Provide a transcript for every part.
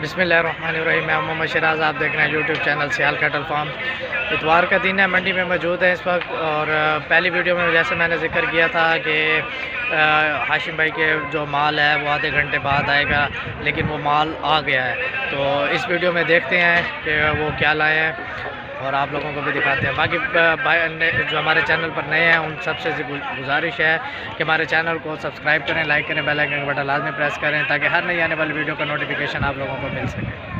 बिस्मिल्लाहिर्रहमानिर्रहीम। मैं मोहम्मद शराज, आप देख रहे हैं यूट्यूब चैनल सियाल कैटल फार्म। इतवार का दिन है, मंडी में मौजूद है इस वक्त। और पहली वीडियो में जैसे मैंने जिक्र किया था कि हाशिम भाई के जो माल है वो आधे घंटे बाद आएगा, लेकिन वो माल आ गया है। तो इस वीडियो में देखते हैं कि वो क्या लाए हैं और आप लोगों को भी दिखाते हैं। बाकी जो हमारे चैनल पर नए हैं उन सबसे गुजारिश है कि हमारे चैनल को सब्सक्राइब करें, लाइक करें, बेल आइकन का बटन लाजमी प्रेस करें ताकि हर नई आने वाली वीडियो का नोटिफिकेशन आप लोगों को मिल सके।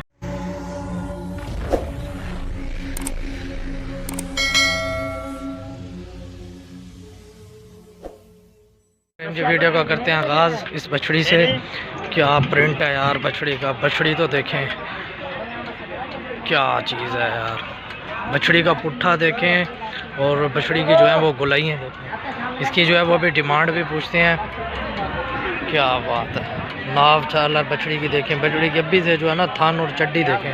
जी वीडियो का करते हैं आगाज़ इस बछड़ी से। क्या प्रिंट है यार बछड़ी का, बछड़ी तो देखें क्या चीज़ है यार। बछड़ी का पुट्ठा देखें और बछड़ी की जो है वो गुलाइयाँ देखें। इसकी जो है वो अभी डिमांड भी पूछते हैं। क्या बात है, नाव चालर बछड़ी की देखें। बछड़ी की अभी से जो है ना थान और चड्डी देखें,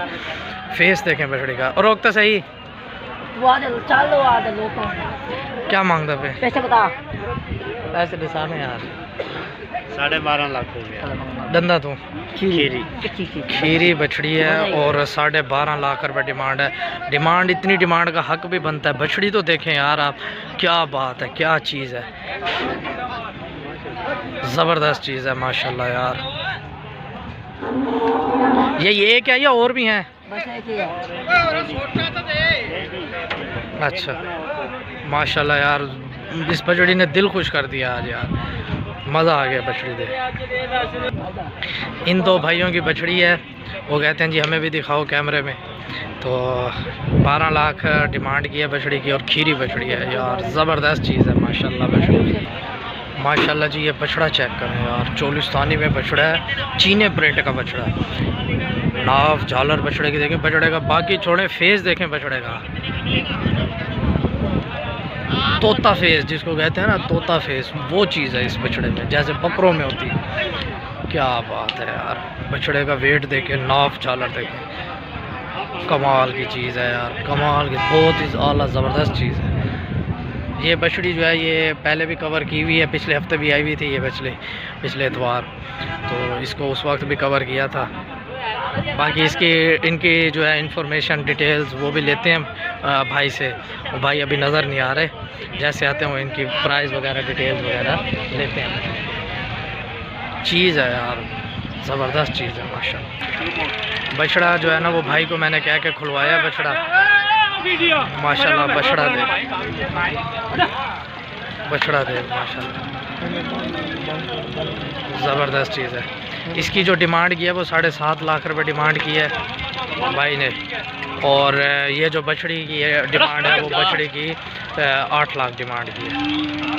फेस देखें बछड़ी का। और रोकता सही क्या मांगता पे पैसे बता। पैसे दिशा में यार 12.5 लाख हो गया। डंदा तू खीरी बछड़ी है और 12.5 लाख रुपए डिमांड है। डिमांड इतनी डिमांड का हक भी बनता है। बछड़ी तो देखें यार आप, क्या बात है, क्या चीज़ है, ज़बरदस्त चीज़ है माशाल्लाह यार। ये एक है या और भी हैं? अच्छा माशाल्लाह यार, इस बछड़ी ने दिल खुश कर दिया आज यार, मज़ा आ गया बछड़ी देख। इन दो भाइयों की बछड़ी है, वो कहते हैं जी हमें भी दिखाओ कैमरे में। तो 12 लाख डिमांड की है बछड़ी की और खीरी बछड़ी है यार, ज़बरदस्त चीज़ है माशाल्लाह बछड़ी। माशाल्लाह जी ये बछड़ा चेक करें यार, चोलिस्तानी में बछड़ा है, चीने प्रिंट का बछड़ा है। नाव झालर बछड़े की देखें, बछड़े का बाकी छोड़े फेस देखें बछड़े का, तोता फेस जिसको कहते हैं ना, तोता फेस, वो चीज़ है इस बछड़े में जैसे बकरों में होती है। क्या बात है यार, बछड़े का वेट देखें, नाफ झालर देखें, कमाल की चीज़ है यार, कमाल की, बहुत ही आला ज़बरदस्त चीज़ है। ये बछड़ी जो है ये पहले भी कवर की हुई है, पिछले हफ्ते भी आई हुई थी ये बछड़ी, पिछले इतवार। तो इसको उस वक्त भी कवर किया था। बाकी इनकी जो है इंफॉर्मेशन डिटेल्स वो भी लेते हैं भाई से। और भाई अभी नज़र नहीं आ रहे, जैसे आते हैं वो इनकी प्राइस वगैरह डिटेल्स वगैरह लेते हैं। चीज़ है यार, ज़बरदस्त चीज़ है माशाल्लाह। बछड़ा जो है ना वो भाई को मैंने कह के खुलवाया बछड़ा, माशाल्लाह बछड़ा दे, बछड़ा दे माशाल्लाह, ज़बरदस्त चीज़ है। इसकी जो डिमांड की है वो 7.5 लाख रुपए डिमांड की है भाई ने। और ये जो बछड़ी की डिमांड है वो बछड़ी की 8 लाख डिमांड की है।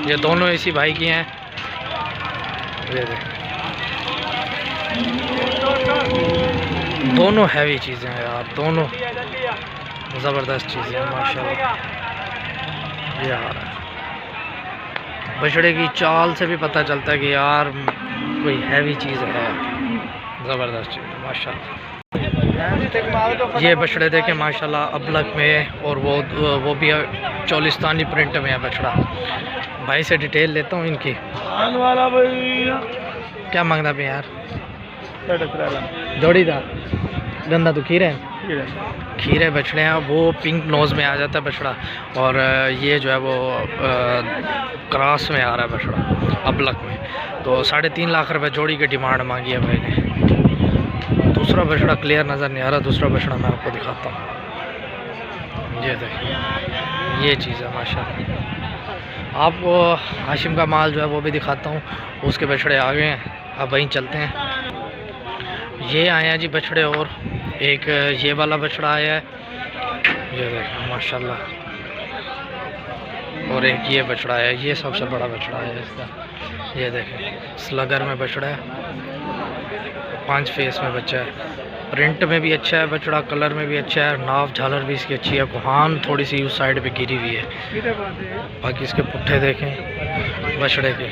ये दोनों इसी भाई की हैं। ये दोनों हैवी चीज़ें हैं यार, दोनों ज़बरदस्त चीज़ें हैं माशाल्लाह। ये आ रहा है बछड़े की चाल से भी पता चलता है कि यार कोई हैवी चीज़ है, ज़बरदस्त चीज़ है माशाल्लाह। ये बछड़े देखें माशाल्लाह अबलक में, और वो भी चोलिस्तानी प्रिंट में है बछड़ा। भाई से डिटेल लेता हूँ इनकी। क्या मांगना पे यार? जोड़ीदार गंदा तो खीरे खीरे बछड़े हैं, वो पिंक नोज़ में आ जाता है बछड़ा। और ये जो है वो क्रॉस में आ रहा है बछड़ा अबलक में। तो 3.5 लाख रुपए जोड़ी की डिमांड मांगी है भाई ने। दूसरा बछड़ा क्लियर नज़र नहीं आ रहा, दूसरा बछड़ा मैं आपको दिखाता हूँ। ये देखिए ये चीज़ है माशाल्लाह। आपको हाशिम का माल जो है वो भी दिखाता हूँ, उसके बछड़े आ गए हैं, अब वहीं चलते हैं। ये आए हैं जी बछड़े, और एक ये वाला बछड़ा आया है, ये देखो माशाल्लाह। और एक ये बछड़ा है, ये सबसे बड़ा बछड़ा है इसका। ये देखें स्लगर में बछड़ा है, 5 फेस में बच्चा है। प्रिंट में भी अच्छा है बछड़ा, कलर में भी अच्छा है, नाव झालर भी इसकी अच्छी है। कुहान थोड़ी सी उस साइड पे गिरी हुई है। बाकी इसके पुट्ठे देखें बछड़े के,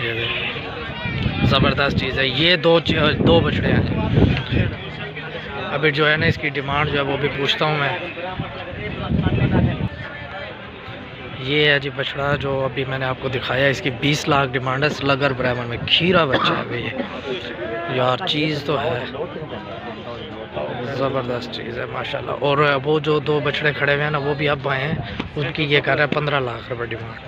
ये देखें ज़बरदस्त चीज़ है। ये दो बछड़े हैं। अभी जो है ना इसकी डिमांड जो है वो भी पूछता हूँ मैं। ये है जी बछड़ा जो अभी मैंने आपको दिखाया, इसकी 20 लाख डिमांड है। स्लगर ब्राह्मण में खीरा बच्चा है ये, यार चीज़ तो है, ज़बरदस्त चीज़ है माशाल्लाह। और वो जो 2 बछड़े खड़े हुए हैं ना, वो भी अब आए हैं, उनकी ये कर रहा है 15 लाख रुपए डिमांड।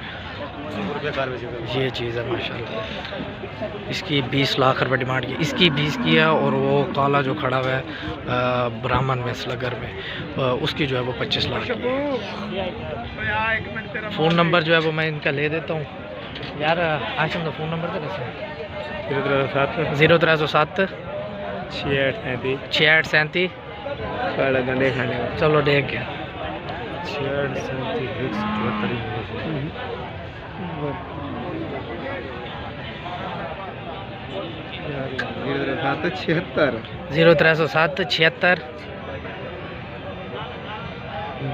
ये चीज़ है माशाल्लाह। इसकी 20 लाख रुपए डिमांड की, इसकी 20 की है। और वो काला जो खड़ा हुआ है ब्राह्मण में स्लगर में, उसकी जो है वो 25 लाख की है। फ़ोन नंबर जो है वो मैं इनका ले देता हूँ यार। आशम का फ़ोन नंबर तो कैसे 0307 6837। चलो देख गया। जीरो 0307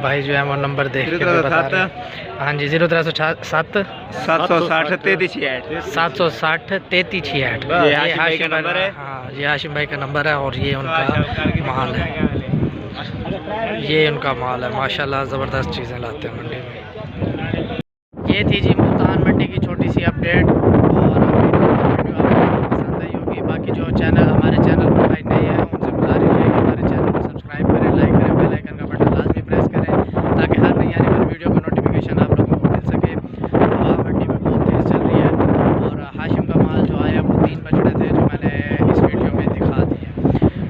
भाई जो है वो नंबर देख के बता रहे हैं। हाँ जी 0307 760 3368। ये हाशिम भाई है। हाँ ये हाशिम भाई का नंबर है और ये उनका माल है। ये उनका माल है माशाल्लाह, ज़बरदस्त चीज़ें लाते हैं मंडी में। ये थी जी मुल्तान मंडी की छोटी सी अपडेट। और वीडियो आपको पसंद आई होगी। बाकी जो चैनल हमारे चैनल पर भाई नए हैं उनसे गुजारिश है कि हमारे चैनल को सब्सक्राइब करें, लाइक करें, बेल आइकन का बटन लाजमी प्रेस करें ताकि हर नई आने वाली वीडियो का नोटिफिकेशन आप लोगों को मिल सके। हवा मंडी में बहुत तेज़ चल रही है। और हाशिम का माल जो आया वो 3 बछड़े थे जो मैंने इस वीडियो में दिखा दिए।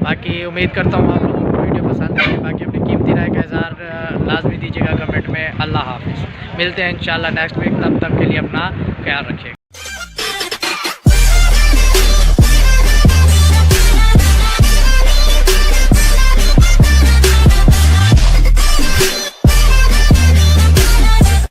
बाकी उम्मीद करता हूँ आप लोगों को वीडियो पसंद आई। बाकी अपनी कीमती राय का इज़हार लाजमी दीजिएगा कमेंट में। अल्लाह हाफ़िज़। मिलते हैं इंशाल्लाह नेक्स्ट वीक, तब तक के लिए अपना ख्याल रखिएगा।